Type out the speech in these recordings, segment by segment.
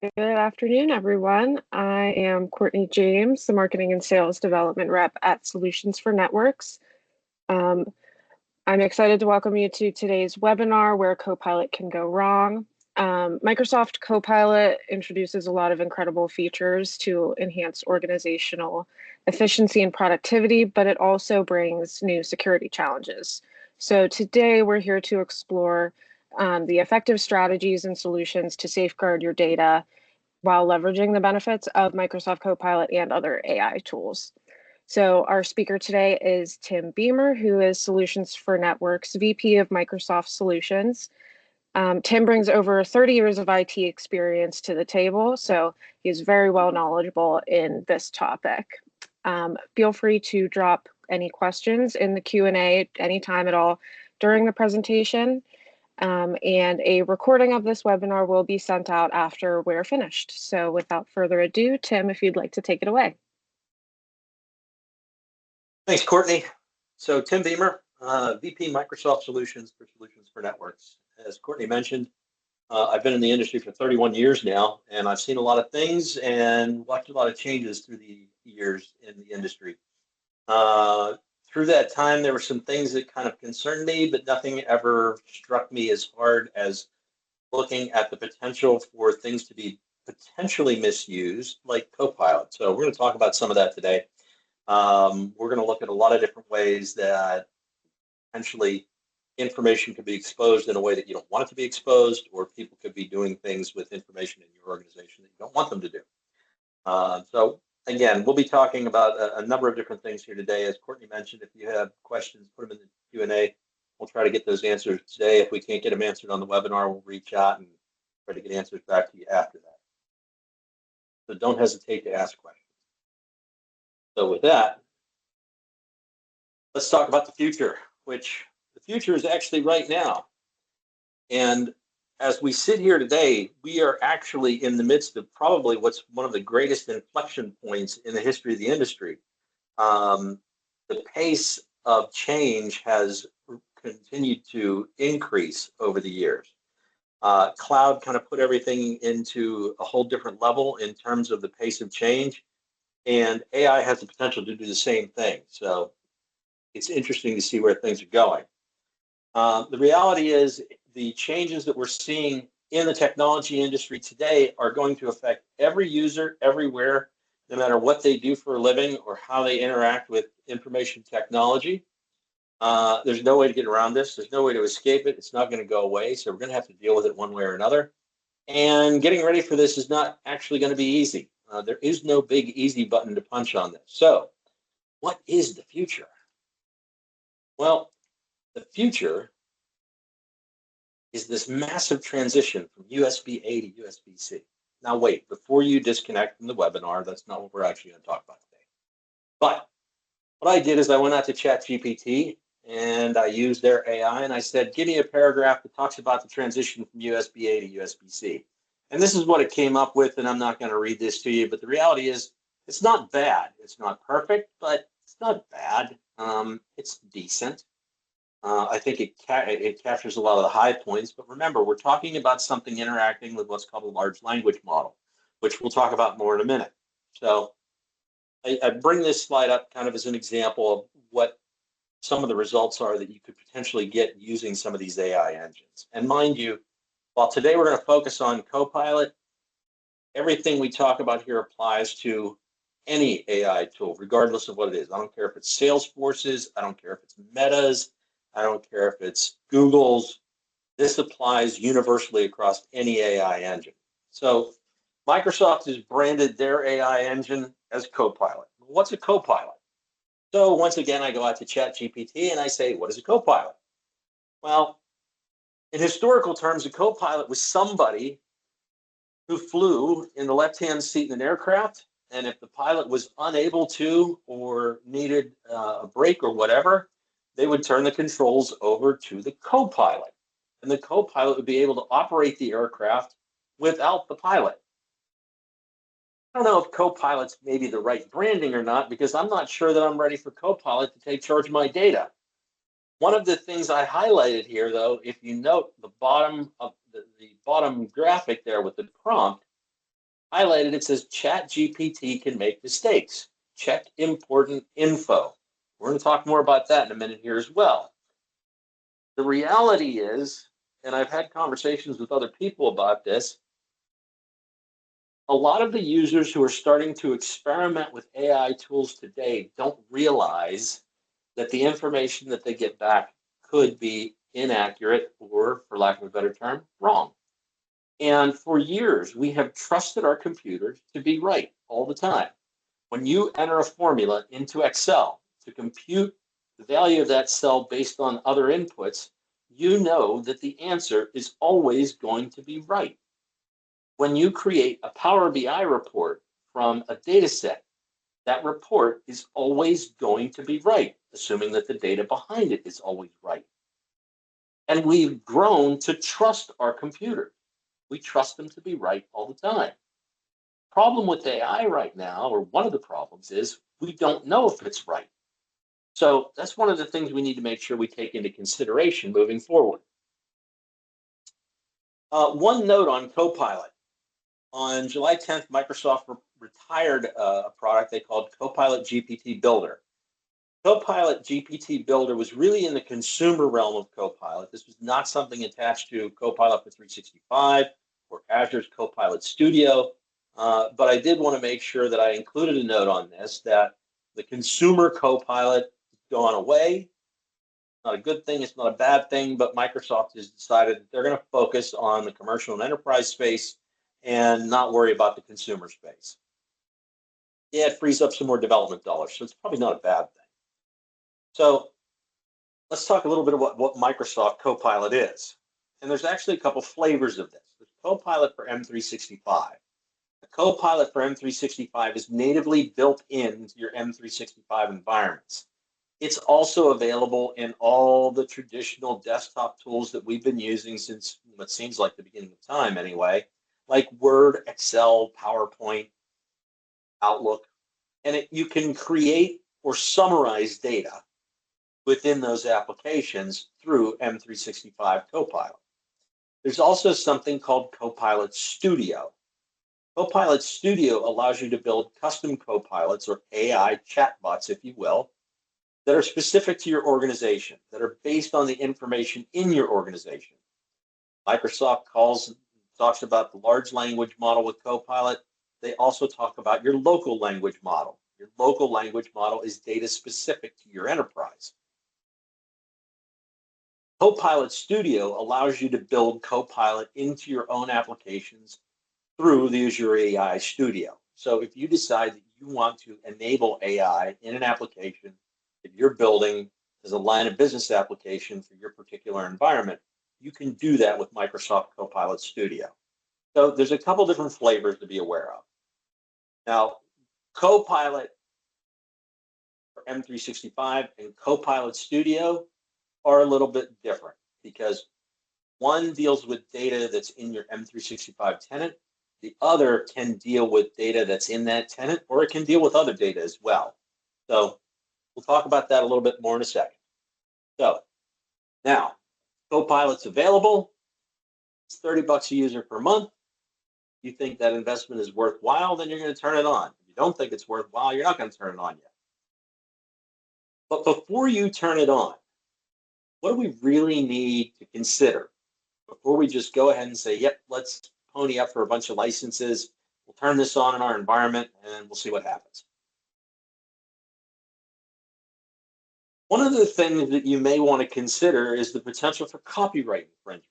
Good afternoon, everyone. I am Courtney James, the Marketing and Sales Development Rep at Solutions for Networks. Um, I'm excited to welcome you to today's webinar, Where Copilot Can Go Wrong. Microsoft Copilot introduces a lot of incredible features to enhance organizational efficiency and productivity, but it also brings new security challenges. So today we're here to explore the effective strategies and solutions to safeguard your data while leveraging the benefits of Microsoft Copilot and other AI tools. So our speaker today is Tim Beamer, who is Solutions for Networks VP of Microsoft Solutions. Tim brings over 30 years of IT experience to the table, so he's very well knowledgeable in this topic. Feel free to drop any questions in the Q&A anytime at all during the presentation. And a recording of this webinar will be sent out after we're finished. So without further ado, Tim, if you'd like to take it away. Thanks, Courtney. So Tim Beamer, VP Microsoft Solutions for Networks. As Courtney mentioned, I've been in the industry for 31 years now, and I've seen a lot of things and watched a lot of changes through the years in the industry. Through that time, there were some things that kind of concerned me, but nothing ever struck me as hard as looking at the potential for things to be potentially misused, like Copilot. So we're going to talk about some of that today. We're going to look at a lot of different ways that potentially information could be exposed in a way that you don't want it to be exposed, or people could be doing things with information in your organization that you don't want them to do. So again, we'll be talking about a number of different things here today. As Courtney mentioned, if you have questions, put them in the Q&A. We'll try to get those answered today. If we can't get them answered on the webinar, we'll reach out and try to get answers back to you after that. So don't hesitate to ask questions. So with that, let's talk about the future, which the future is actually right now. And as we sit here today, we are actually in the midst of probably what's one of the greatest inflection points in the history of the industry. The pace of change has continued to increase over the years. Cloud kind of put everything into a whole different level in terms of the pace of change, and AI has the potential to do the same thing. So it's interesting to see where things are going. The reality is the changes that we're seeing in the technology industry today are going to affect every user everywhere, no matter what they do for a living or how they interact with information technology. There's no way to get around this. There's no way to escape it. It's not going to go away. So we're going to have to deal with it one way or another. And getting ready for this is not actually going to be easy. There is no big easy button to punch on this. So what is the future? Well, the future is this massive transition from USB-A to USB-C. Now wait, before you disconnect from the webinar, that's not what we're actually going to talk about today. But what I did is I went out to ChatGPT and I used their AI and I said, give me a paragraph that talks about the transition from USB-A to USB-C. And this is what it came up with, and I'm not going to read this to you, but the reality is it's not bad. It's not perfect, but it's not bad. It's decent. I think it captures a lot of the high points, but remember, we're talking about something interacting with what's called a large language model, which we'll talk about more in a minute. So I bring this slide up kind of as an example of what some of the results are that you could potentially get using some of these AI engines. And mind you, while today we're going to focus on Copilot, everything we talk about here applies to any AI tool, regardless of what it is. I don't care if it's Salesforce's, I don't care if it's Meta's, I don't care if it's Google's. This applies universally across any AI engine. So Microsoft has branded their AI engine as Copilot. What's a Copilot? So once again, I go out to ChatGPT and I say, what is a Copilot? Well, in historical terms, a Copilot was somebody who flew in the left-hand seat in an aircraft, and if the pilot was unable to or needed a break or whatever, they would turn the controls over to the co-pilot, and the co-pilot would be able to operate the aircraft without the pilot. I don't know if co-pilot's maybe the right branding or not, because I'm not sure that I'm ready for Copilot to take charge of my data. One of the things I highlighted here, though, if you note the bottom of the bottom graphic there with the prompt, Highlighted, it says ChatGPT can make mistakes. Check important info. We're going to talk more about that in a minute here as well. The reality is, and I've had conversations with other people about this, a lot of the users who are starting to experiment with AI tools today don't realize that the information that they get back could be inaccurate or, for lack of a better term, wrong. And for years, we have trusted our computers to be right all the time. When you enter a formula into Excel to compute the value of that cell based on other inputs, you know that the answer is always going to be right. When you create a Power BI report from a data set, that report is always going to be right, assuming that the data behind it is always right. And we've grown to trust our computers. We trust them to be right all the time. Problem with AI right now, or one of the problems, is we don't know if it's right. So that's one of the things we need to make sure we take into consideration moving forward. One note on Copilot. On July 10th, Microsoft retired a product they called Copilot GPT Builder. Copilot GPT Builder was really in the consumer realm of Copilot. This was not something attached to Copilot for 365 or Azure's Copilot Studio. But I did want to make sure that I included a note on this, that the consumer Copilot has gone away. Not a good thing, it's not a bad thing, but Microsoft has decided that they're going to focus on the commercial and enterprise space and not worry about the consumer space. Yeah, it frees up some more development dollars, so it's probably not a bad thing. So let's talk a little bit about what Microsoft Copilot is. And there's actually a couple flavors of this. There's Copilot for M365. The Copilot for M365 is natively built into your M365 environments. It's also available in all the traditional desktop tools that we've been using since what seems like the beginning of time anyway, like Word, Excel, PowerPoint, Outlook. And you can create or summarize data within those applications through M365 Copilot. There's also something called Copilot Studio. Copilot Studio allows you to build custom copilots, or AI chatbots, if you will, that are specific to your organization, that are based on the information in your organization. Microsoft talks about the large language model with Copilot. They also talk about your local language model. Your local language model is data specific to your enterprise. Copilot Studio allows you to build Copilot into your own applications through the Azure AI Studio. So if you decide that you want to enable AI in an application that you're building as a line of business application for your particular environment, you can do that with Microsoft Copilot Studio. So there's a couple different flavors to be aware of. Now, Copilot for M365 and Copilot Studio are a little bit different because one deals with data that's in your M365 tenant. The other can deal with data that's in that tenant, or it can deal with other data as well. So we'll talk about that a little bit more in a second. So now, Copilot's available. It's $30 a user per month. If you think that investment is worthwhile, then you're going to turn it on. If you don't think it's worthwhile, you're not going to turn it on yet. But before you turn it on, what do we really need to consider before we just go ahead and say, yep, let's pony up for a bunch of licenses, we'll turn this on in our environment, and we'll see what happens? One of the things that you may want to consider is the potential for copyright infringement.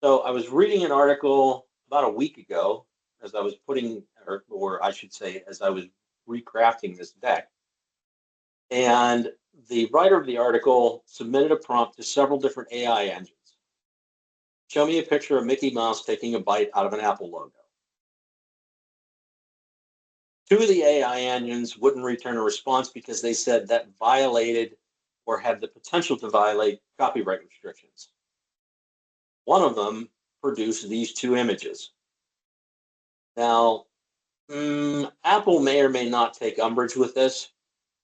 So I was reading an article about a week ago as I was putting, or I should say, as I was recrafting this deck. And the writer of the article submitted a prompt to several different AI engines. Show me a picture of Mickey Mouse taking a bite out of an Apple logo. Two of the AI engines wouldn't return a response because they said that violated or had the potential to violate copyright restrictions. One of them produced these two images. Now, Apple may or may not take umbrage with this.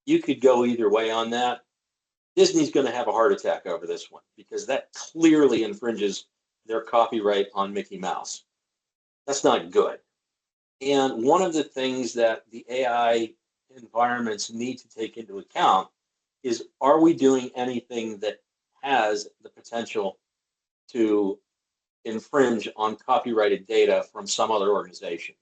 You could go either way on that. Disney's going to have a heart attack over this one because that clearly infringes their copyright on Mickey Mouse. That's not good. And one of the things that the AI environments need to take into account is, are we doing anything that has the potential to infringe on copyrighted data from some other organization?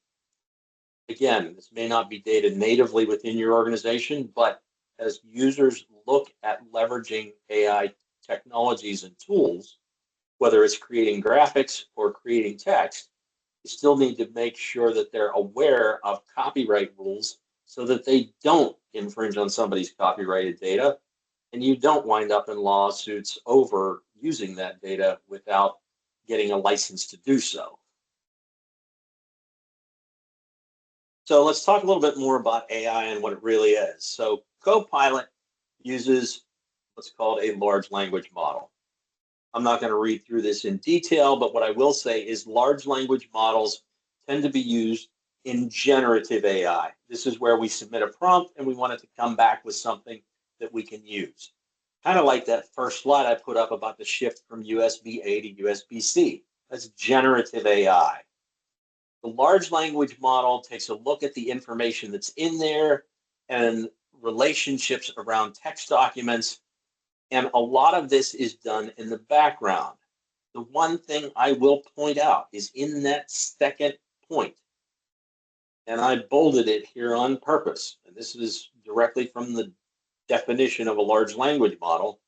Again, this may not be data natively within your organization, but as users look at leveraging AI technologies and tools, whether it's creating graphics or creating text, you still need to make sure that they're aware of copyright rules so that they don't infringe on somebody's copyrighted data and you don't wind up in lawsuits over using that data without getting a license to do so. So let's talk a little bit more about AI and what it really is. So Copilot uses what's called a large language model. I'm not going to read through this in detail, but what I will say is large language models tend to be used in generative AI. This is where we submit a prompt and we want it to come back with something that we can use. Kind of like that first slide I put up about the shift from USB-A to USB-C. That's generative AI. The large language model takes a look at the information that's in there and relationships around text documents. And a lot of this is done in the background. The one thing I will point out is in that second point, and I bolded it here on purpose, and this is directly from the definition of a large language model.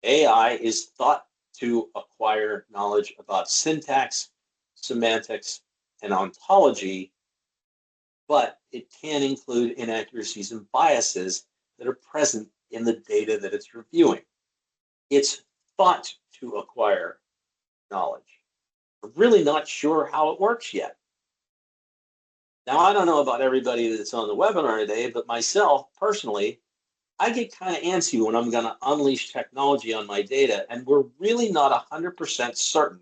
AI is thought to acquire knowledge about syntax, semantics, and ontology, but it can include inaccuracies and biases that are present in the data that it's reviewing. It's thought to acquire knowledge. We're really not sure how it works yet. Now, I don't know about everybody that's on the webinar today, but myself personally, I get kind of antsy when I'm going to unleash technology on my data, and we're really not 100% certain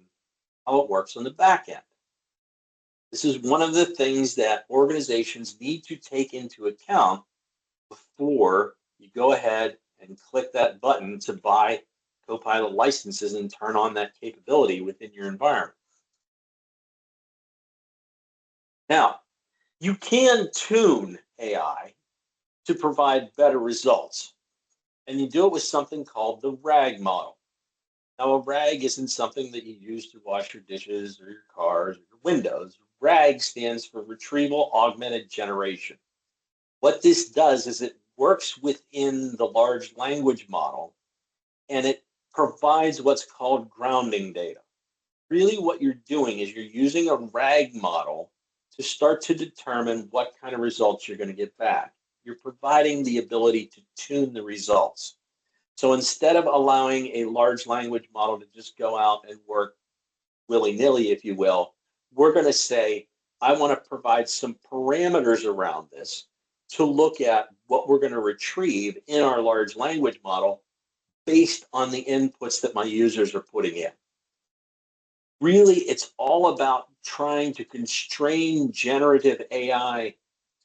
how it works on the back end. This is one of the things that organizations need to take into account before you go ahead and click that button to buy Copilot licenses and turn on that capability within your environment. Now, you can tune AI to provide better results, and you do it with something called the RAG model. Now, a RAG isn't something that you use to wash your dishes or your cars or your windows. RAG stands for Retrieval Augmented Generation. What this does is it works within the large language model and it provides what's called grounding data. Really, what you're doing is you're using a RAG model to start to determine what kind of results you're going to get back. You're providing the ability to tune the results. So instead of allowing a large language model to just go out and work willy-nilly, if you will, we're going to say, I want to provide some parameters around this to look at what we're going to retrieve in our large language model based on the inputs that my users are putting in. Really, it's all about trying to constrain generative AI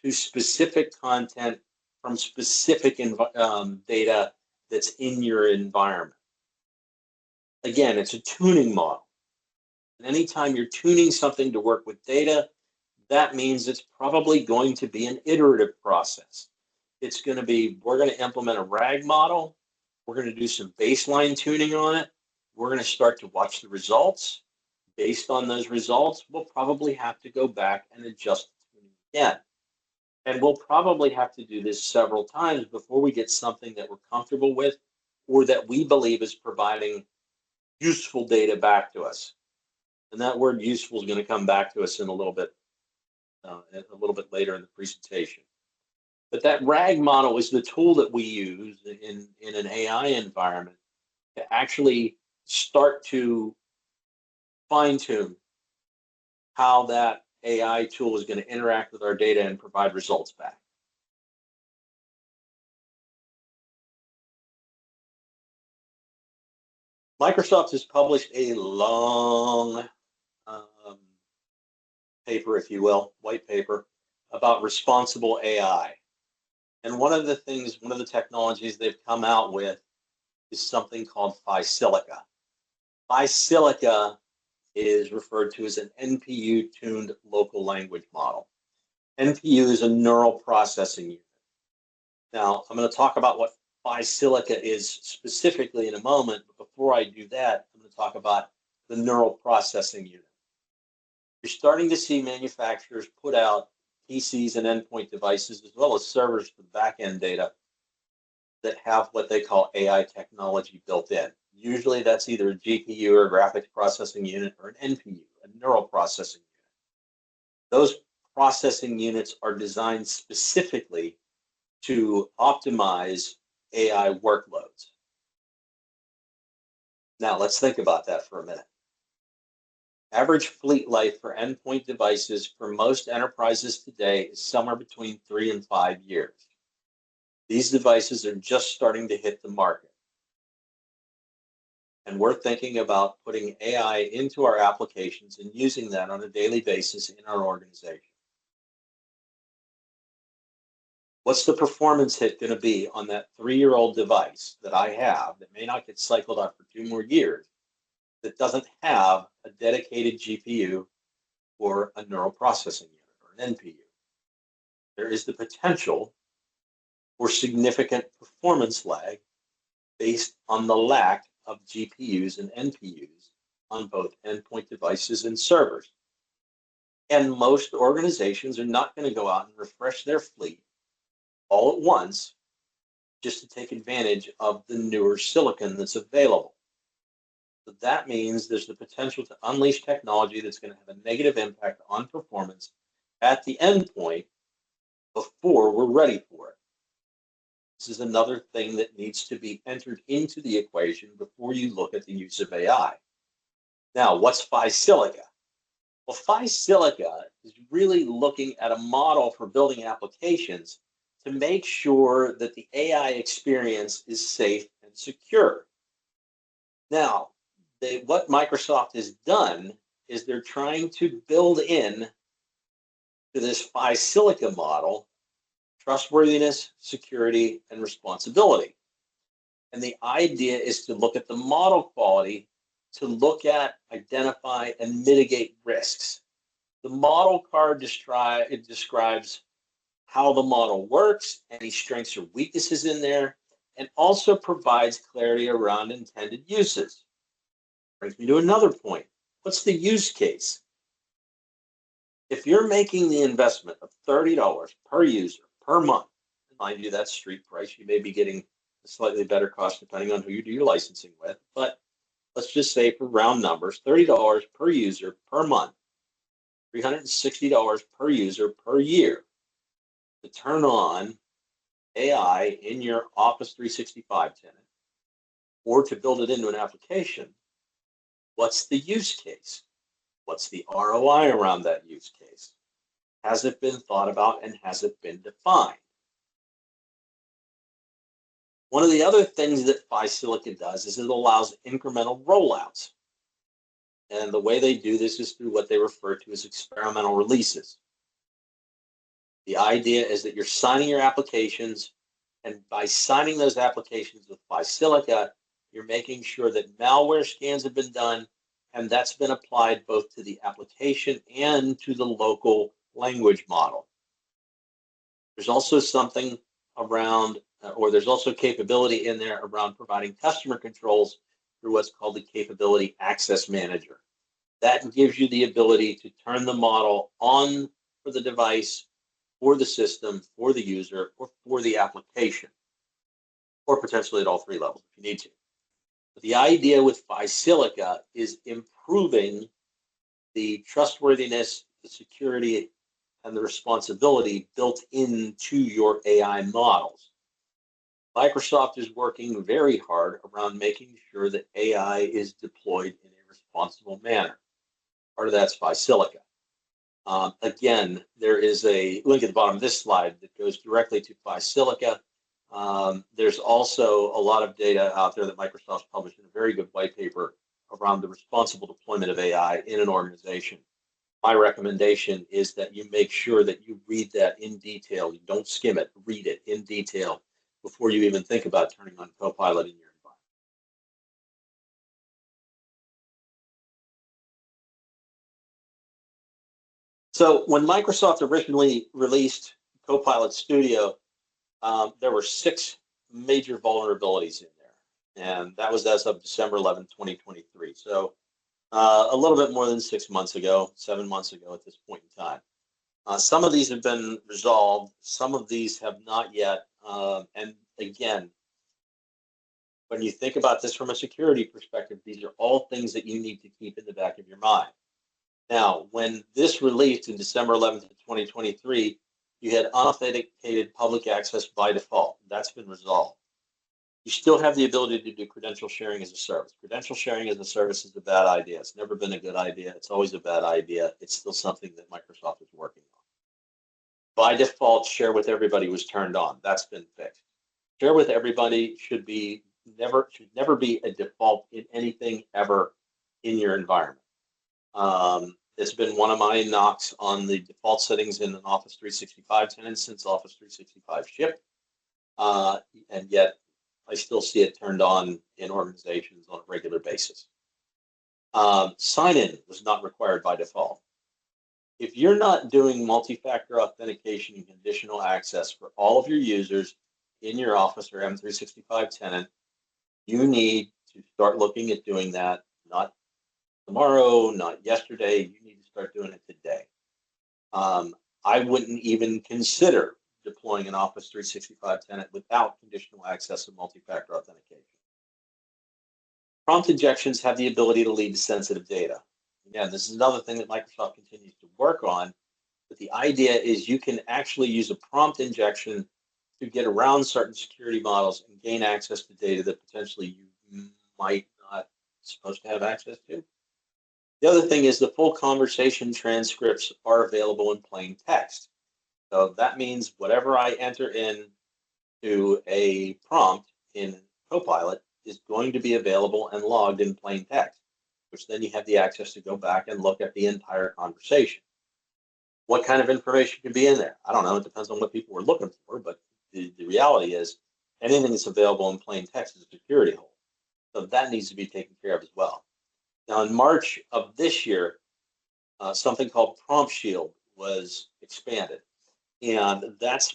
to specific content from specific data that's in your environment. Again, it's a tuning model. And anytime you're tuning something to work with data, that means it's probably going to be an iterative process. It's going to be, we're going to implement a RAG model. We're going to do some baseline tuning on it. We're going to start to watch the results. Based on those results, we'll probably have to go back and adjust the tuning again. And we'll probably have to do this several times before we get something that we're comfortable with or that we believe is providing useful data back to us. And that word useful is going to come back to us in a little bit later in the presentation. But that RAG model is the tool that we use in an AI environment to actually start to fine-tune how that AI tool is going to interact with our data and provide results back. Microsoft has published a long paper, if you will, white paper, about responsible AI. And one of the technologies they've come out with is something called Phi Silica. Phi Silica is referred to as an NPU-tuned local language model. NPU is a neural processing unit. Now, I'm going to talk about what Phi Silica is specifically in a moment, but before I do that, I'm going to talk about the neural processing unit. You're starting to see manufacturers put out PCs and endpoint devices, as well as servers for back-end data that have what they call AI technology built in. Usually that's either a GPU or a graphics processing unit or an NPU, a neural processing unit. Those processing units are designed specifically to optimize AI workloads. Now let's think about that for a minute. Average fleet life for endpoint devices for most enterprises today is somewhere between 3 and 5 years. These devices are just starting to hit the market. And we're thinking about putting AI into our applications and using that on a daily basis in our organization. What's the performance hit going to be on that 3-year-old device that I have that may not get cycled out for 2 more years, that doesn't have a dedicated GPU or a neural processing unit or an NPU? There is the potential for significant performance lag based on the lack of GPUs and NPUs on both endpoint devices and servers. And most organizations are not going to go out and refresh their fleet all at once just to take advantage of the newer silicon that's available. So that means there's the potential to unleash technology that's going to have a negative impact on performance at the endpoint before we're ready for it. This is another thing that needs to be entered into the equation before you look at the use of AI. Now, what's Phi Silica? Well, Phi Silica is really looking at a model for building applications to make sure that the AI experience is safe and secure. Now, what Microsoft has done is they're trying to build in to this Phi Silica model trustworthiness, security, and responsibility. And the idea is to look at the model quality to look at, identify, and mitigate risks. The model card describes how the model works, any strengths or weaknesses in there, and also provides clarity around intended uses. Brings me to another point. What's the use case? If you're making the investment of $30 per user per month, mind you, that's street price. You may be getting a slightly better cost depending on who you do your licensing with. But let's just say for round numbers, $30 per user per month, $360 per user per year to turn on AI in your Office 365 tenant or to build it into an application. What's the use case? What's the ROI around that use case? Has it been thought about and has it been defined? One of the other things that Phi Silica does is it allows incremental rollouts. And the way they do this is through what they refer to as experimental releases. The idea is that you're signing your applications, and by signing those applications with Phi Silica, you're making sure that malware scans have been done, and that's been applied both to the application and to the local language model. There's also something around, or there's also capability in there around providing customer controls through what's called the Capability Access Manager. That gives you the ability to turn the model on for the device, for the system, for the user, or for the application, or potentially at all 3 levels if you need to. But the idea with Phi Silica is improving the trustworthiness, the security, and the responsibility built into your AI models. Microsoft is working very hard around making sure that AI is deployed in a responsible manner. Part of that's Phi Silica. Again, there is a link at the bottom of this slide that goes directly to Phi Silica. There's also a lot of data out there that Microsoft's published in a very good white paper around the responsible deployment of AI in an organization. My recommendation is that you make sure that you read that in detail. You don't skim it, read it in detail before you even think about turning on Copilot in your So when Microsoft originally released Copilot Studio, there were 6 major vulnerabilities in there. And that was as of December 11th, 2023. So a little bit more than 6 months ago, 7 months ago at this point in time. Some of these have been resolved. Some of these have not yet. And again, when you think about this from a security perspective, these are all things that you need to keep in the back of your mind. Now, when this released in December 11th of 2023, you had unauthenticated public access by default. That's been resolved. You still have the ability to do credential sharing as a service. Credential sharing as a service is a bad idea. It's never been a good idea. It's always a bad idea. It's still something that Microsoft is working on. By default, share with everybody was turned on. That's been fixed. Share with everybody should never be a default in anything ever in your environment. It's been one of my knocks on the default settings in an Office 365 tenant since Office 365 shipped, and yet I still see it turned on in organizations on a regular basis. Sign-in was not required by default. If you're not doing multi-factor authentication and conditional access for all of your users in your Office or M365 tenant, you need to start looking at doing that, not tomorrow, not yesterday. You need to start doing it today. I wouldn't even consider deploying an Office 365 tenant without conditional access and multi-factor authentication. Prompt injections have the ability to lead to sensitive data. Again, this is another thing that Microsoft continues to work on, but the idea is you can actually use a prompt injection to get around certain security models and gain access to data that potentially you might not be supposed to have access to. The other thing is the full conversation transcripts are available in plain text. So that means whatever I enter in to a prompt in Copilot is going to be available and logged in plain text, which then you have the access to go back and look at the entire conversation. What kind of information can be in there? I don't know. It depends on what people were looking for, but the reality is anything that's available in plain text is a security hole. So that needs to be taken care of as well. Now, in March of this year, something called Prompt Shield was expanded, and that's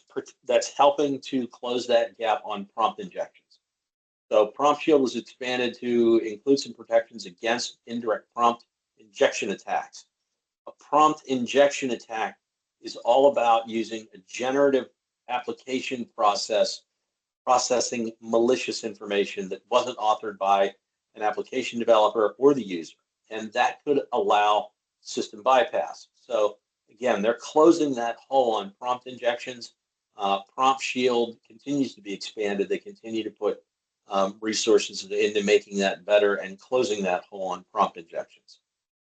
helping to close that gap on prompt injections. So Prompt Shield was expanded to include some protections against indirect prompt injection attacks. A prompt injection attack is all about using a generative application process processing malicious information that wasn't authored by an application developer or the user. And that could allow system bypass. So again, they're closing that hole on prompt injections. Prompt Shield continues to be expanded. They continue to put resources into making that better and closing that hole on prompt injections.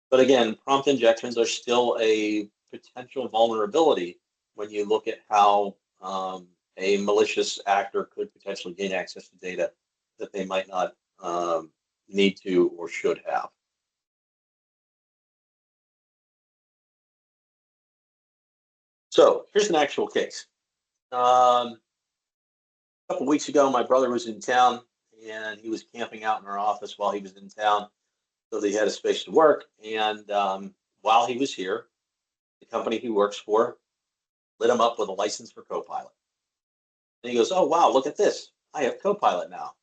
But again, prompt injections are still a potential vulnerability when you look at how a malicious actor could potentially gain access to data that they might not need to or should have. So here's an actual case. A couple weeks ago, my brother was in town and he was camping out in our office while he was in town so that he had a space to work. And while he was here, the company he works for lit him up with a license for Copilot. And he goes, "Oh, wow, look at this. I have Copilot now."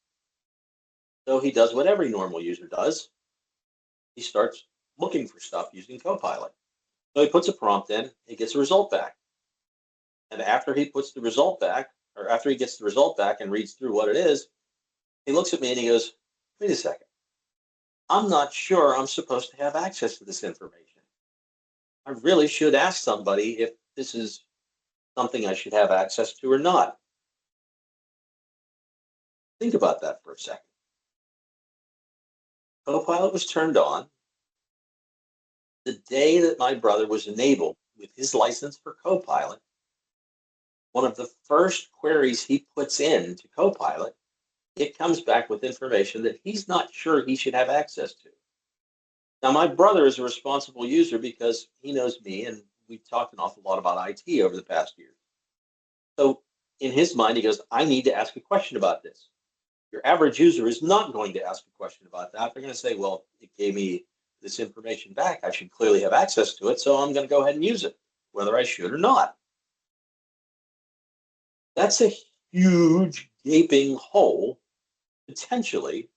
So he does what every normal user does. He starts looking for stuff using Copilot. So he puts a prompt in, he gets a result back. And after he puts the result back, or after he gets the result back and reads through what it is, he looks at me and he goes, "Wait a second. I'm not sure I'm supposed to have access to this information. I really should ask somebody if this is something I should have access to or not." Think about that for a second. Copilot was turned on the day that my brother was enabled with his license for Copilot. One of the first queries he puts in to Copilot, it comes back with information that he's not sure he should have access to. Now, my brother is a responsible user because he knows me and we've talked an awful lot about IT over the past year. So in his mind, he goes, "I need to ask a question about this." Your average user is not going to ask a question about that. They're going to say, "Well, it gave me this information back, I should clearly have access to it, so I'm going to go ahead and use it, whether I should or not. That's a huge gaping hole, potentially,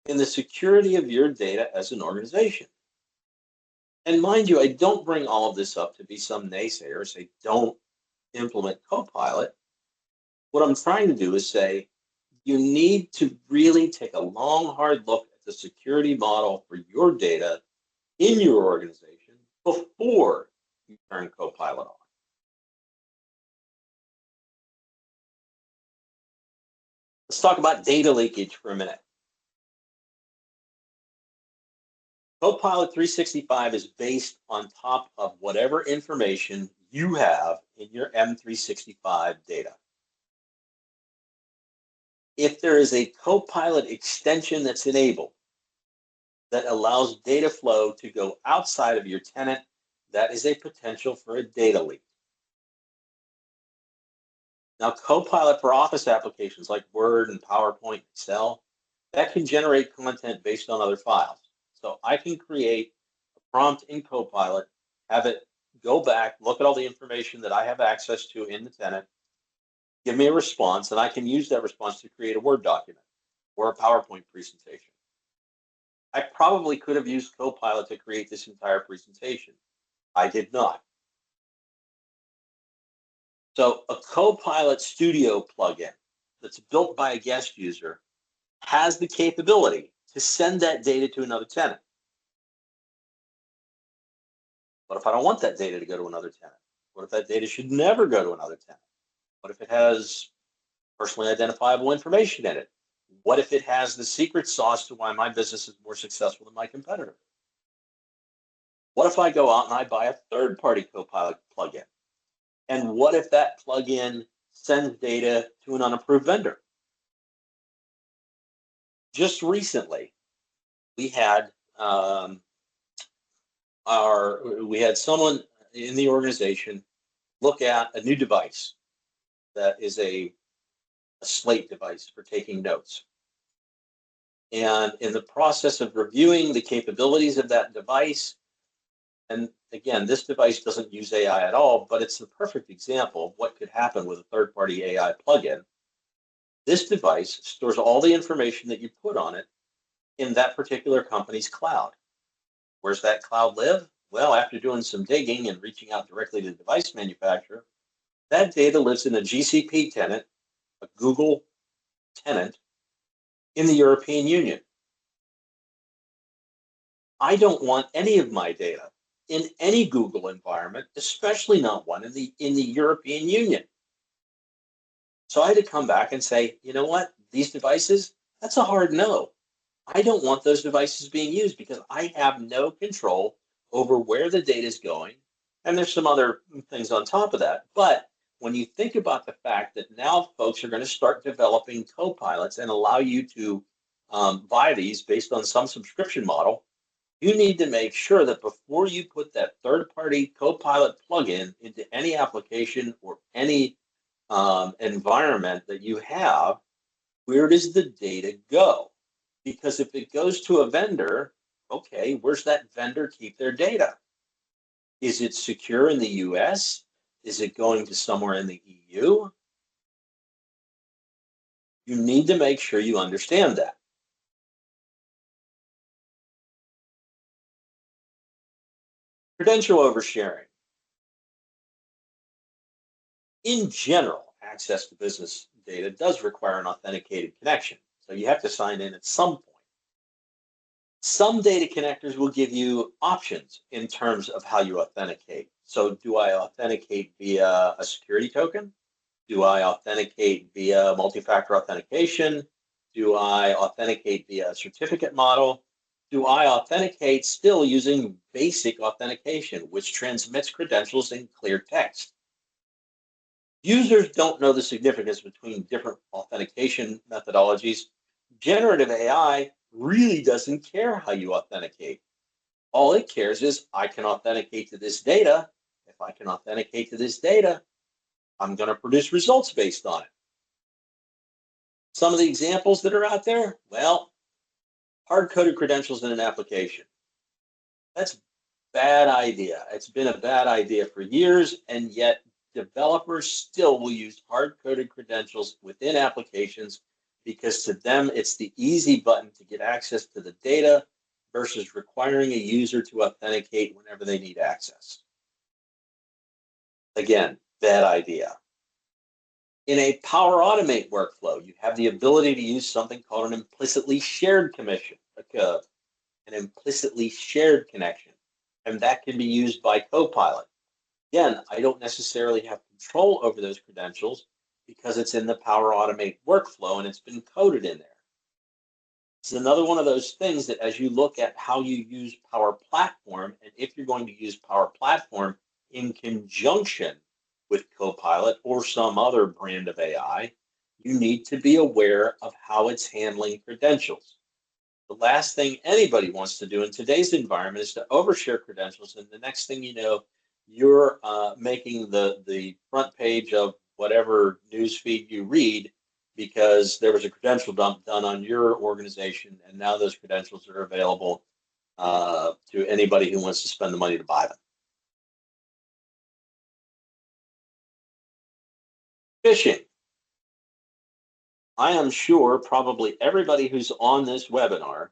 in the security of your data as an organization. And mind you, I don't bring all of this up to be some naysayer, say, don't implement Copilot. What I'm trying to do is say, you need to really take a long, hard look at the security model for your data in your organization before you turn Copilot on. Let's talk about data leakage for a minute. Copilot 365 is based on top of whatever information you have in your M365 data. If there is a Copilot extension that's enabled that allows data flow to go outside of your tenant, that is a potential for a data leak. Now, Copilot for Office applications like Word and PowerPoint, Excel, that can generate content based on other files. So I can create a prompt in Copilot, have it go back, look at all the information that I have access to in the tenant, give me a response, and I can use that response to create a Word document or a PowerPoint presentation. I probably could have used Copilot to create this entire presentation. I did not. So a Copilot Studio plugin that's built by a guest user has the capability to send that data to another tenant. What if I don't want that data to go to another tenant? What if that data should never go to another tenant? What if it has personally identifiable information in it? What if it has the secret sauce to why my business is more successful than my competitor? What if I go out and I buy a third-party Copilot plugin? And what if that plugin sends data to an unapproved vendor? Just recently, we had someone in the organization look at a new device that is a slate device for taking notes. And in the process of reviewing the capabilities of that device, and again, this device doesn't use AI at all, but it's the perfect example of what could happen with a third-party AI plugin. This device stores all the information that you put on it in that particular company's cloud. Where's that cloud live? Well, after doing some digging and reaching out directly to the device manufacturer, that data lives in a GCP tenant, a Google tenant in the European Union. I don't want any of my data in any Google environment, especially not one in the European Union. So I had to come back and say, you know what? These devices, that's a hard no. I don't want those devices being used because I have no control over where the data is going. And there's some other things on top of that. But when you think about the fact that now folks are going to start developing Copilots and allow you to buy these based on some subscription model, you need to make sure that before you put that third-party Copilot plugin into any application or any environment that you have, where does the data go? Because if it goes to a vendor, okay, where's that vendor keep their data? Is it secure in the US? Is it going to somewhere in the EU? You need to make sure you understand that. Credential oversharing. In general, access to business data does require an authenticated connection. So you have to sign in at some point. Some data connectors will give you options in terms of how you authenticate. So do I authenticate via a security token? Do I authenticate via multi-factor authentication? Do I authenticate via a certificate model? Do I authenticate still using basic authentication, which transmits credentials in clear text? Users don't know the significance between different authentication methodologies. Generative AI really doesn't care how you authenticate. All it cares is I can authenticate to this data. If I can authenticate to this data, I'm going to produce results based on it. Some of the examples that are out there, well, hard-coded credentials in an application. That's bad idea. It's been a bad idea for years, and yet developers still will use hard-coded credentials within applications because to them it's the easy button to get access to the data versus requiring a user to authenticate whenever they need access. Again, bad idea. In a Power Automate workflow, you have the ability to use something called an implicitly shared commission, like an implicitly shared connection, and that can be used by Copilot. Again, I don't necessarily have control over those credentials because it's in the Power Automate workflow and it's been coded in there. It's another one of those things that as you look at how you use Power Platform, and if you're going to use Power Platform in conjunction with Copilot or some other brand of AI, you need to be aware of how it's handling credentials. The last thing anybody wants to do in today's environment is to overshare credentials, and the next thing you know, you're making the front page of whatever news feed you read because there was a credential dump done on your organization, and now those credentials are available to anybody who wants to spend the money to buy them. Phishing. I am sure probably everybody who's on this webinar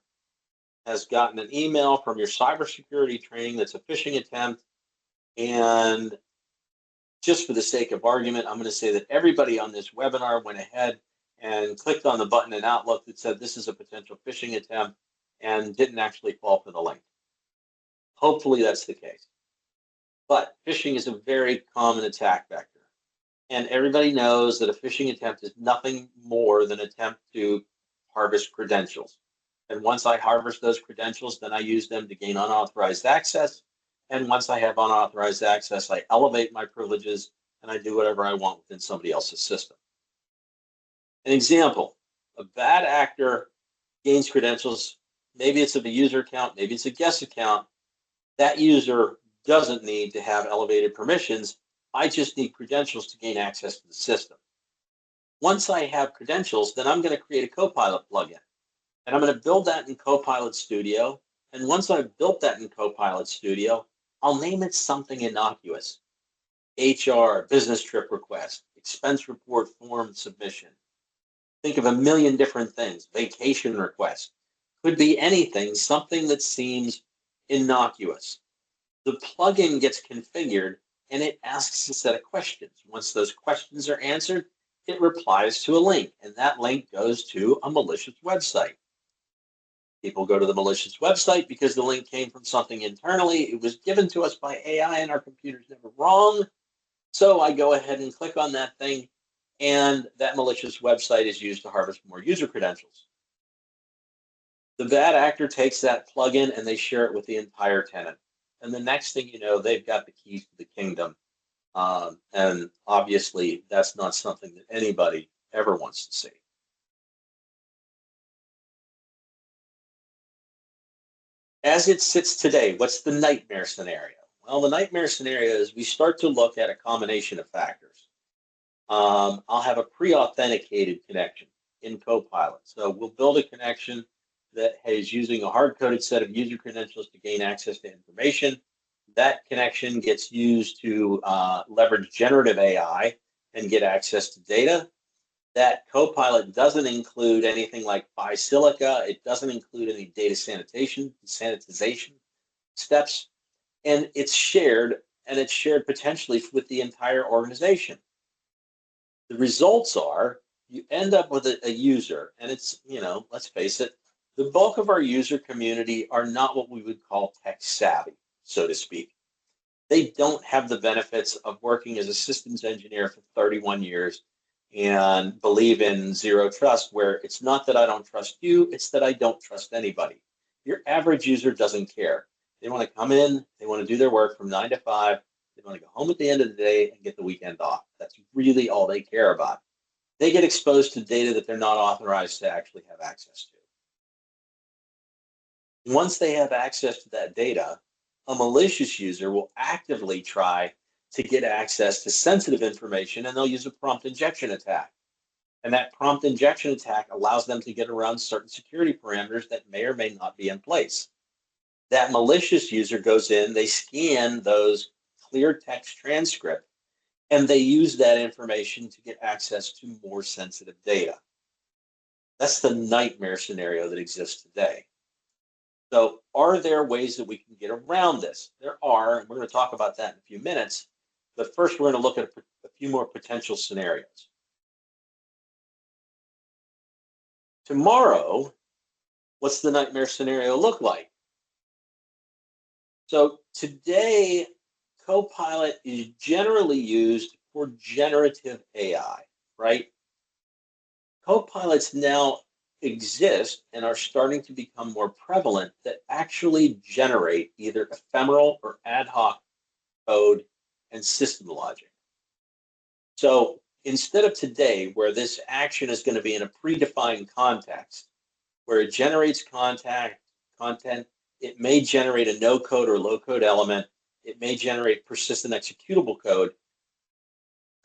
has gotten an email from your cybersecurity training that's a phishing attempt. And just for the sake of argument, I'm going to say that everybody on this webinar went ahead and clicked on the button in Outlook that said this is a potential phishing attempt and didn't actually fall for the link. Hopefully that's the case. But phishing is a very common attack vector. And everybody knows that a phishing attempt is nothing more than an attempt to harvest credentials. And once I harvest those credentials, then I use them to gain unauthorized access. And once I have unauthorized access, I elevate my privileges and I do whatever I want within somebody else's system. An example, a bad actor gains credentials. Maybe it's of a user account, maybe it's a guest account. That user doesn't need to have elevated permissions. I just need credentials to gain access to the system. Once I have credentials, then I'm going to create a Copilot plugin. And I'm going to build that in Copilot Studio. And once I've built that in Copilot Studio, I'll name it something innocuous. HR, business trip request, expense report form submission. Think of a million different things. Vacation request. Could be anything, something that seems innocuous. The plugin gets configured and it asks a set of questions. Once those questions are answered, it replies to a link, and that link goes to a malicious website. People go to the malicious website because the link came from something internally. It was given to us by AI and our computer's never wrong. So I go ahead and click on that thing, and that malicious website is used to harvest more user credentials. The bad actor takes that plugin and they share it with the entire tenant. And the next thing you know, they've got the keys to the kingdom. And obviously, that's not something that anybody ever wants to see. As it sits today, what's the nightmare scenario? Well, the nightmare scenario is we start to look at a combination of factors. I'll have a pre-authenticated connection in Copilot. So we'll build a connection that is using a hard-coded set of user credentials to gain access to information. That connection gets used to leverage generative AI and get access to data. That Copilot doesn't include anything like Silica. It doesn't include any data sanitization steps. And it's shared potentially with the entire organization. The results are you end up with a user, and it's, let's face it, the bulk of our user community are not what we would call tech savvy, so to speak. They don't have the benefits of working as a systems engineer for 31 years and believe in zero trust, where it's not that I don't trust you, it's that I don't trust anybody. Your average user doesn't care. They want to come in, they want to do their work from 9 to 5, they want to go home at the end of the day and get the weekend off. That's really all they care about. They get exposed to data that they're not authorized to actually have access to. Once they have access to that data, a malicious user will actively try to get access to sensitive information, and they'll use a prompt injection attack. And that prompt injection attack allows them to get around certain security parameters that may or may not be in place. That malicious user goes in, they scan those clear text transcripts, and they use that information to get access to more sensitive data. That's the nightmare scenario that exists today. So are there ways that we can get around this? There are, and we're going to talk about that in a few minutes. But first, we're going to look at a few more potential scenarios. Tomorrow, what's the nightmare scenario look like? So today, Copilot is generally used for generative AI, right? Copilots now exist and are starting to become more prevalent that actually generate either ephemeral or ad hoc code and system logic. So instead of today, where this action is going to be in a predefined context, where it generates content, it may generate a no code or low code element, it may generate persistent executable code.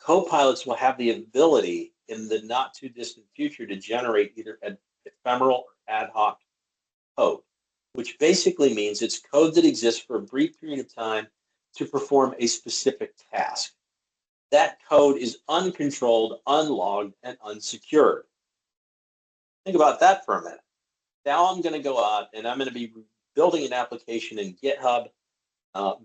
Copilots will have the ability in the not too distant future to generate either an ephemeral or ad hoc code, which basically means it's code that exists for a brief period of time to perform a specific task. That code is uncontrolled, unlogged, and unsecured. Think about that for a minute. Now I'm going to go out and I'm going to be building an application in GitHub.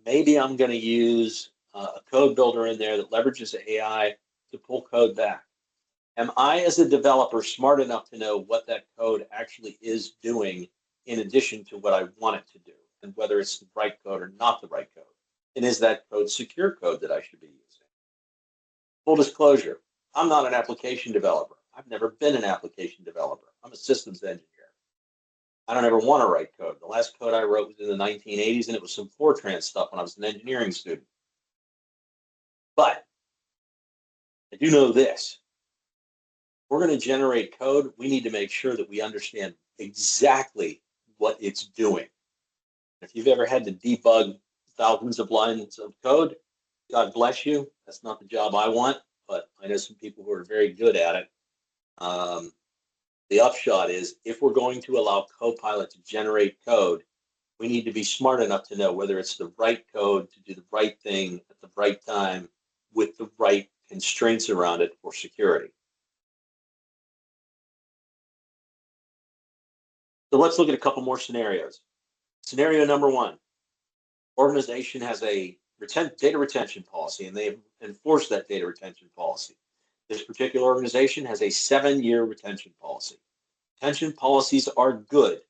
Maybe I'm going to use a code builder in there that leverages AI to pull code back. Am I, as a developer, smart enough to know what that code actually is doing in addition to what I want it to do, and whether it's the right code or not the right code? And is that code secure code that I should be using? Full disclosure, I'm not an application developer. I've never been an application developer. I'm a systems engineer. I don't ever want to write code. The last code I wrote was in the 1980s, and it was some Fortran stuff when I was an engineering student. But I do know this. If we're going to generate code, we need to make sure that we understand exactly what it's doing. If you've ever had to debug thousands of lines of code, God bless you. That's not the job I want, but I know some people who are very good at it. The upshot is, if we're going to allow Copilot to generate code, we need to be smart enough to know whether it's the right code to do the right thing at the right time with the right constraints around it for security. So let's look at a couple more scenarios. Scenario number one, organization has a data retention policy, and they enforce that data retention policy. This particular organization has a 7-year retention policy. Retention policies are good.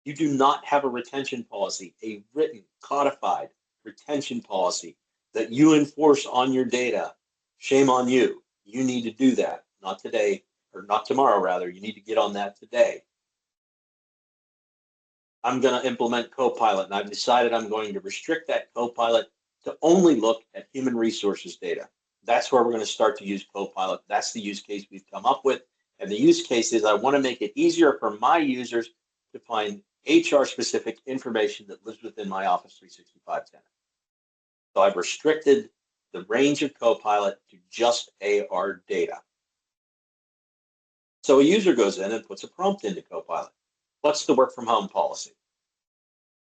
You do not have a retention policy, a written, codified retention policy that you enforce on your data. Shame on you. You need to do that. Not today, or not tomorrow, rather. You need to get on that today. I'm going to implement Copilot, and I've decided I'm going to restrict that Copilot to only look at human resources data. That's where we're going to start to use Copilot. That's the use case we've come up with. And the use case is I want to make it easier for my users to find HR-specific information that lives within my Office 365 tenant. So I've restricted the range of Copilot to just AR data. So a user goes in and puts a prompt into Copilot. What's the work from home policy?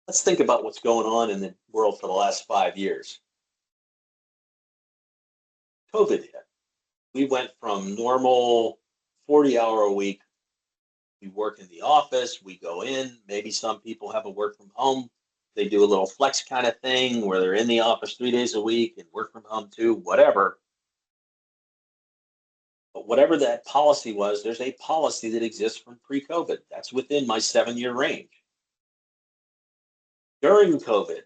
Let's think about what's going on in the world for the last 5 years. COVID hit. We went from normal 40-hour a week. We work in the office, we go in, maybe some people have a work from home. They do a little flex kind of thing where they're in the office 3 days a week and work from home too, whatever. But whatever that policy was, there's a policy that exists from pre-COVID. That's within my 7-year range. During COVID,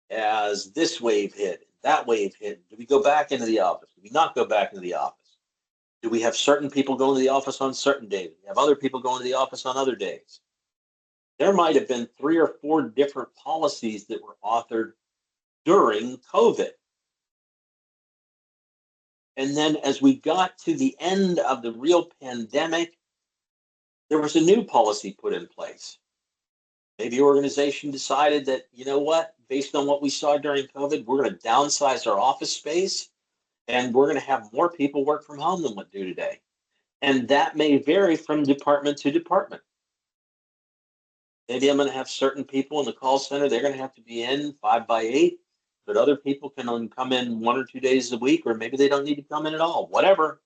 as this wave hit, that wave hit, do we go back into the office? Do we not go back into the office? Do we have certain people going to the office on certain days? Do we have other people going to the office on other days? There might have been 3 or 4 different policies that were authored during COVID. And then as we got to the end of the real pandemic, there was a new policy put in place. Maybe the organization decided that, you know what, based on what we saw during COVID, we're going to downsize our office space and we're going to have more people work from home than we do today. And that may vary from department to department. Maybe I'm going to have certain people in the call center, they're going to have to be in 5 by 8, but other people can only come in 1 or 2 days a week, or maybe they don't need to come in at all, whatever.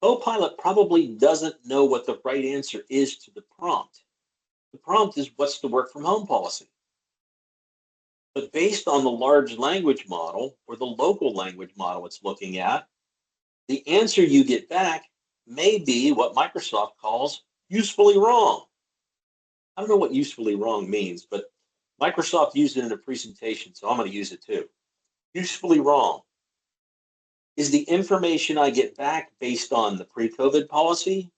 Copilot probably doesn't know what the right answer is to the prompt. The prompt is, what's the work from home policy? But based on the large language model or the local language model it's looking at, the answer you get back may be what Microsoft calls usefully wrong. I don't know what usefully wrong means, but Microsoft used it in a presentation, so I'm going to use it too. Usefully wrong is the information I get back based on the pre-COVID policy,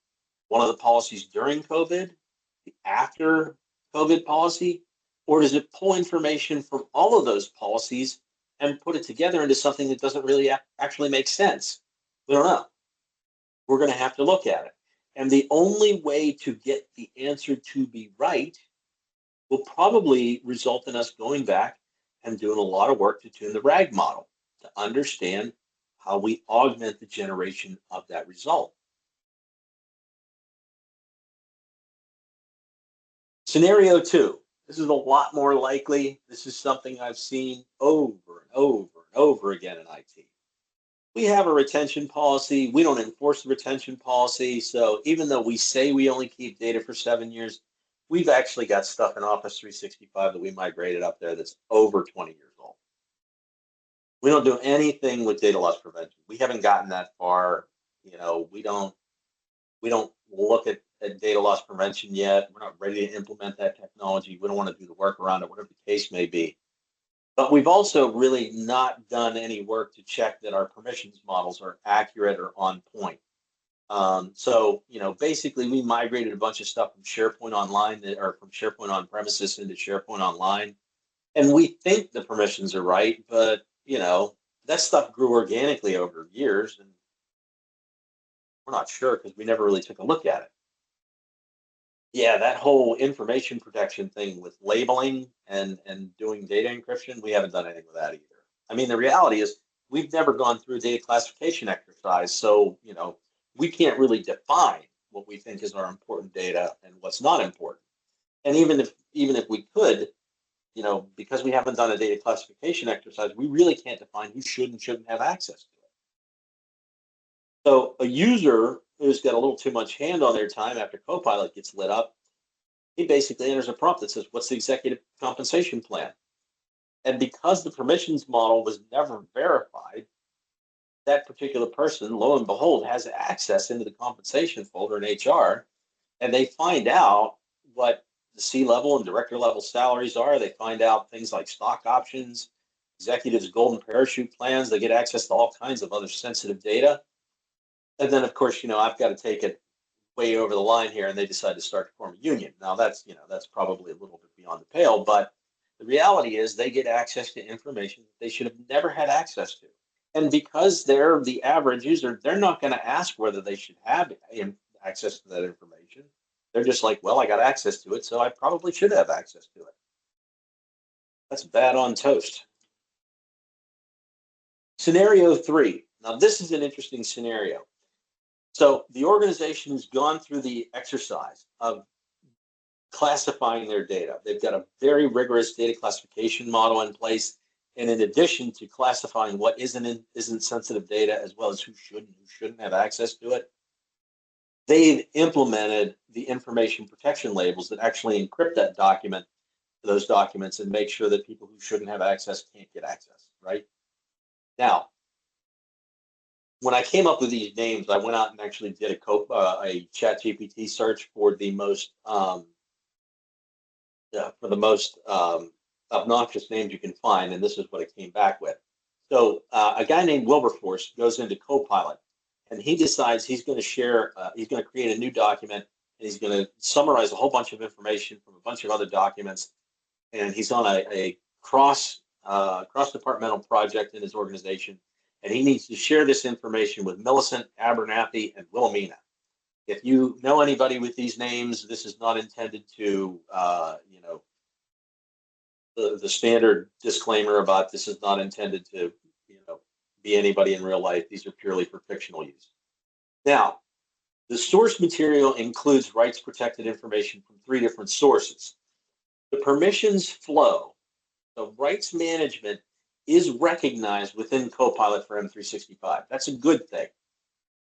one of the policies during COVID, the after COVID policy, or does it pull information from all of those policies and put it together into something that doesn't really actually make sense? We don't know. We're going to have to look at it. And the only way to get the answer to be right will probably result in us going back and doing a lot of work to tune the RAG model to understand how we augment the generation of that result. Scenario 2. This is a lot more likely. This is something I've seen over and over and over again in IT. We have a retention policy. We don't enforce the retention policy. So even though we say we only keep data for 7 years, we've actually got stuff in Office 365 that we migrated up there that's over 20 years old. We don't do anything with data loss prevention. We haven't gotten that far. We don't look at data loss prevention yet. We're not ready to implement that technology. We don't want to do the work around it, whatever the case may be. But we've also really not done any work to check that our permissions models are accurate or on point. So, basically we migrated a bunch of stuff from SharePoint Online or from SharePoint on premises into SharePoint Online. And we think the permissions are right, but, that stuff grew organically over years and we're not sure because we never really took a look at it. Yeah, that whole information protection thing with labeling and doing data encryption, we haven't done anything with that either. I mean, the reality is we've never gone through a data classification exercise, so we can't really define what we think is our important data and what's not important. And even if we could, because we haven't done a data classification exercise, we really can't define who should and shouldn't have access to it. So a user who's got a little too much hand on their time after Copilot gets lit up, he basically enters a prompt that says, what's the executive compensation plan? And because the permissions model was never verified, that particular person, lo and behold, has access into the compensation folder in HR, and they find out what the C-level and director level salaries are. They find out things like stock options, executives' golden parachute plans. They get access to all kinds of other sensitive data. And then, of course, I've got to take it way over the line here, and they decide to start to form a union. Now, that's probably a little bit beyond the pale, but the reality is they get access to information that they should have never had access to. And because they're the average user, they're not going to ask whether they should have access to that information. They're just like, well, I got access to it, so I probably should have access to it. That's bad on toast. Scenario 3. Now, this is an interesting scenario. So the organization has gone through the exercise of classifying their data. They've got a very rigorous data classification model in place. And in addition to classifying what isn't sensitive data, as well as who should and who shouldn't have access to it, they've implemented the information protection labels that actually encrypt those documents, and make sure that people who shouldn't have access can't get access, right? Now, when I came up with these names, I went out and actually did a ChatGPT search for the most obnoxious names you can find, and this is what it came back with. So a guy named Wilberforce goes into Copilot, and he decides he's going to create a new document, and he's going to summarize a whole bunch of information from a bunch of other documents, and he's on a cross-departmental project in his organization, and he needs to share this information with Millicent, Abernathy, and Wilhelmina. If you know anybody with these names, this is not intended to, the standard disclaimer about this is not intended to, be anybody in real life. These are purely for fictional use. Now, The source material includes rights protected information from 3 different sources. The permissions flow. The rights management is recognized within Copilot for M365. That's a good thing,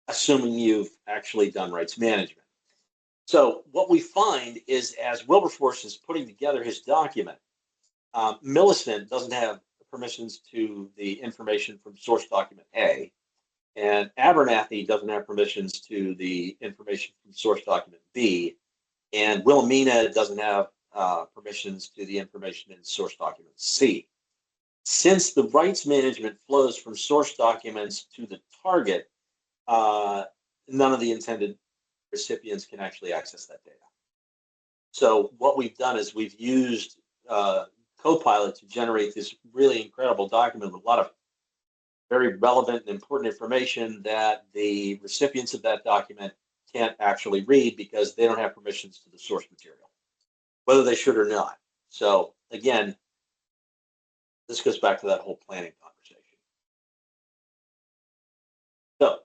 assuming you've actually done rights management. So what we find is as Wilberforce is putting together his document, Millicent doesn't have permissions to the information from source document A, and Abernathy doesn't have permissions to the information from source document B, and Wilhelmina doesn't have permissions to the information in source document C. Since the rights management flows from source documents to the target, none of the intended recipients can actually access that data. So what we've done is we've used Copilot to generate this really incredible document with a lot of very relevant and important information that the recipients of that document can't actually read because they don't have permissions to the source material, whether they should or not. So again, this goes back to that whole planning conversation. So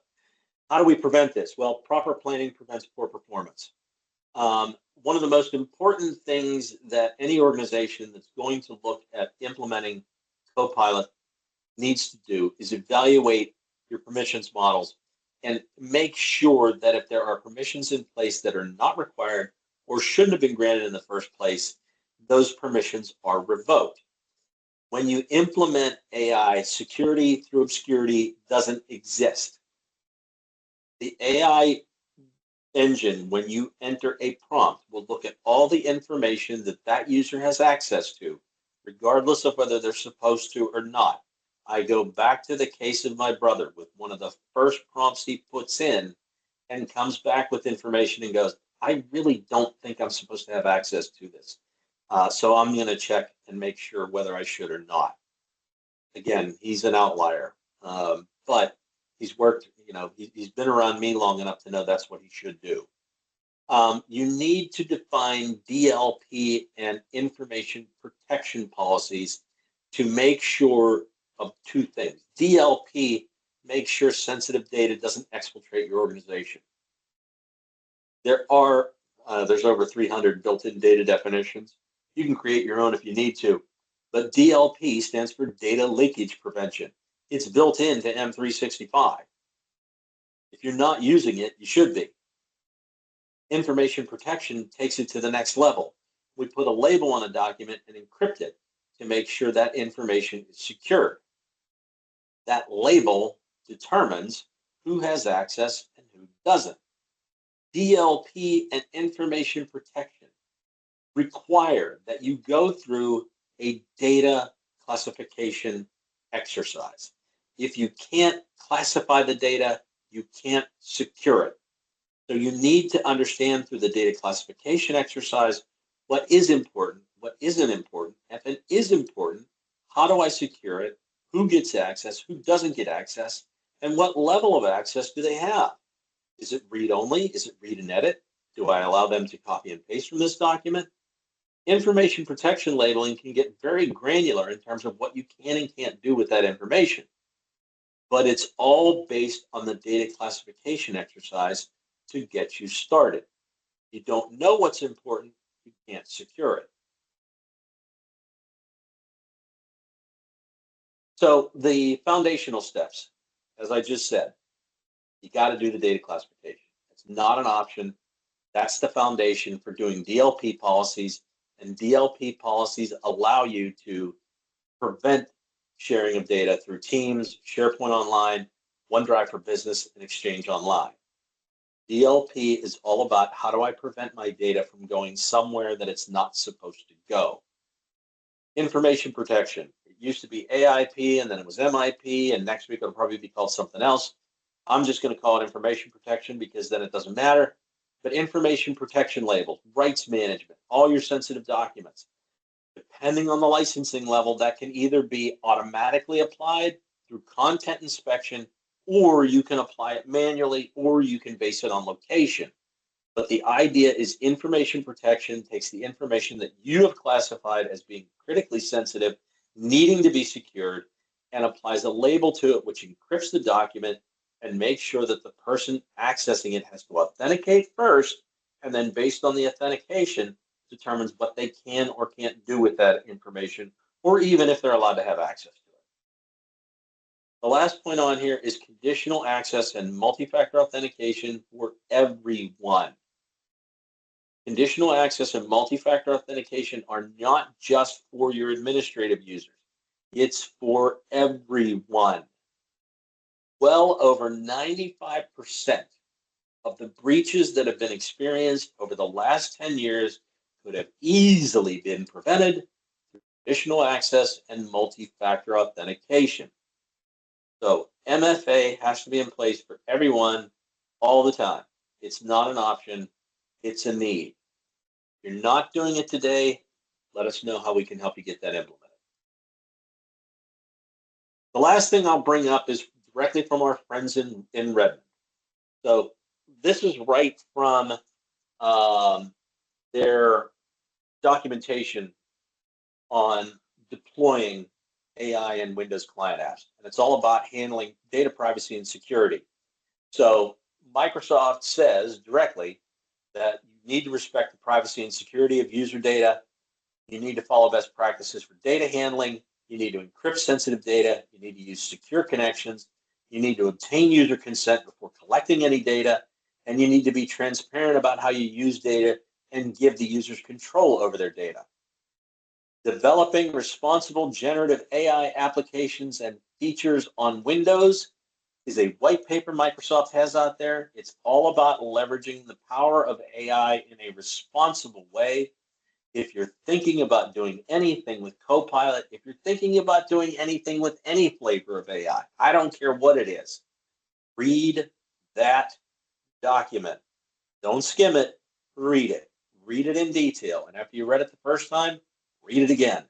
how do we prevent this? Well, proper planning prevents poor performance. One of the most important things that any organization that's going to look at implementing Copilot needs to do is evaluate your permissions models and make sure that if there are permissions in place that are not required or shouldn't have been granted in the first place, those permissions are revoked. When you implement AI, security through obscurity doesn't exist. The AI engine, when you enter a prompt, will look at all the information that that user has access to, regardless of whether they're supposed to or not. I go back to the case of my brother with one of the first prompts he puts in and comes back with information and goes, I really don't think I'm supposed to have access to this. So I'm going to check and make sure whether I should or not. Again, he's an outlier, but he's worked, he's been around me long enough to know that's what he should do. You need to define DLP and information protection policies to make sure of 2 things. DLP makes sure sensitive data doesn't exfiltrate your organization. There's over 300 built-in data definitions. You can create your own if you need to, but DLP stands for data leakage prevention. It's built into M365. If you're not using it, you should be. Information protection takes it to the next level. We put a label on a document and encrypt it to make sure that information is secured. That label determines who has access and who doesn't. DLP and information protection require that you go through a data classification exercise. If you can't classify the data, you can't secure it. So you need to understand through the data classification exercise what is important, what isn't important. If it is important, how do I secure it? Who gets access? Who doesn't get access? And what level of access do they have? Is it read only? Is it read and edit? Do I allow them to copy and paste from this document? Information protection labeling can get very granular in terms of what you can and can't do with that information. But it's all based on the data classification exercise to get you started. If you don't know what's important, you can't secure it. So the foundational steps, as I just said, you got to do the data classification. It's not an option. That's the foundation for doing DLP policies, and DLP policies allow you to prevent sharing of data through Teams, SharePoint Online, OneDrive for Business, and Exchange Online. DLP is all about how do I prevent my data from going somewhere that it's not supposed to go. Information protection. It used to be AIP, and then it was MIP, and next week it'll probably be called something else. I'm just going to call it information protection because then it doesn't matter. But information protection labels, rights management, all your sensitive documents. Depending on the licensing level, that can either be automatically applied through content inspection, or you can apply it manually, or you can base it on location. But the idea is information protection takes the information that you have classified as being critically sensitive, needing to be secured, and applies a label to it, which encrypts the document and make sure that the person accessing it has to authenticate first, and then based on the authentication, determines what they can or can't do with that information, or even if they're allowed to have access to it. The last point on here is conditional access and multi-factor authentication for everyone. Conditional access and multi-factor authentication are not just for your administrative users. It's for everyone. Well over 95% of the breaches that have been experienced over the last 10 years could have easily been prevented through conditional access and multi-factor authentication. So MFA has to be in place for everyone all the time. It's not an option, it's a need. If you're not doing it today, let us know how we can help you get that implemented. The last thing I'll bring up is directly from our friends in Redmond. So this is right from their documentation on deploying AI and Windows client apps. And it's all about handling data privacy and security. So Microsoft says directly that you need to respect the privacy and security of user data. You need to follow best practices for data handling. You need to encrypt sensitive data. You need to use secure connections. You need to obtain user consent before collecting any data. And you need to be transparent about how you use data and give the users control over their data. Developing responsible generative AI applications and features on Windows is a white paper Microsoft has out there. It's all about leveraging the power of AI in a responsible way. If you're thinking about doing anything with Copilot, if you're thinking about doing anything with any flavor of AI, I don't care what it is, read that document. Don't skim it, read it. Read it in detail. And after you read it the first time, read it again,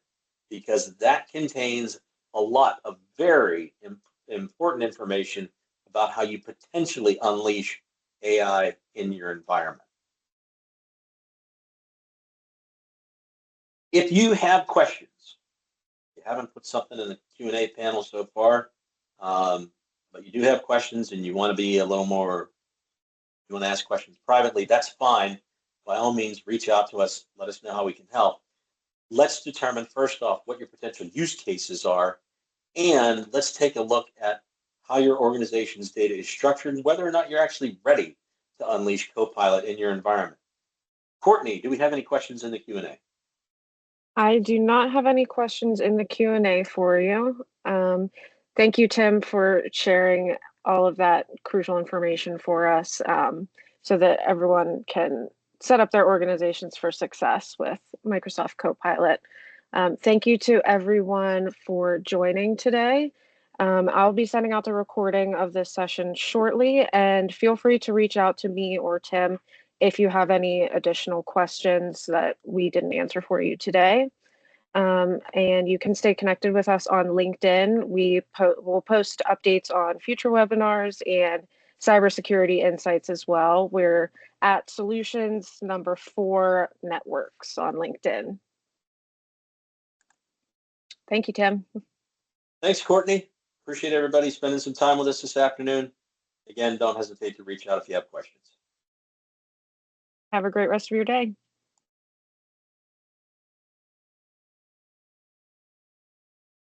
because that contains a lot of very important information about how you potentially unleash AI in your environment. If you have questions, you haven't put something in the Q&A panel so far, but you do have questions and you want to be a little more, you want to ask questions privately, that's fine. By all means, reach out to us. Let us know how we can help. Let's determine first off what your potential use cases are, and let's take a look at how your organization's data is structured and whether or not you're actually ready to unleash Copilot in your environment. Courtney, do we have any questions in the Q&A? I do not have any questions in the Q&A for you. Thank you, Tim, for sharing all of that crucial information for us, so that everyone can set up their organizations for success with Microsoft Copilot. Thank you to everyone for joining today. I'll be sending out the recording of this session shortly, and feel free to reach out to me or Tim if you have any additional questions that we didn't answer for you today. And you can stay connected with us on LinkedIn. We'll post updates on future webinars and cybersecurity insights as well. We're at Solutions4 Networks on LinkedIn. Thank you, Tim. Thanks, Courtney. Appreciate everybody spending some time with us this afternoon. Again, don't hesitate to reach out if you have questions. Have a great rest of your day.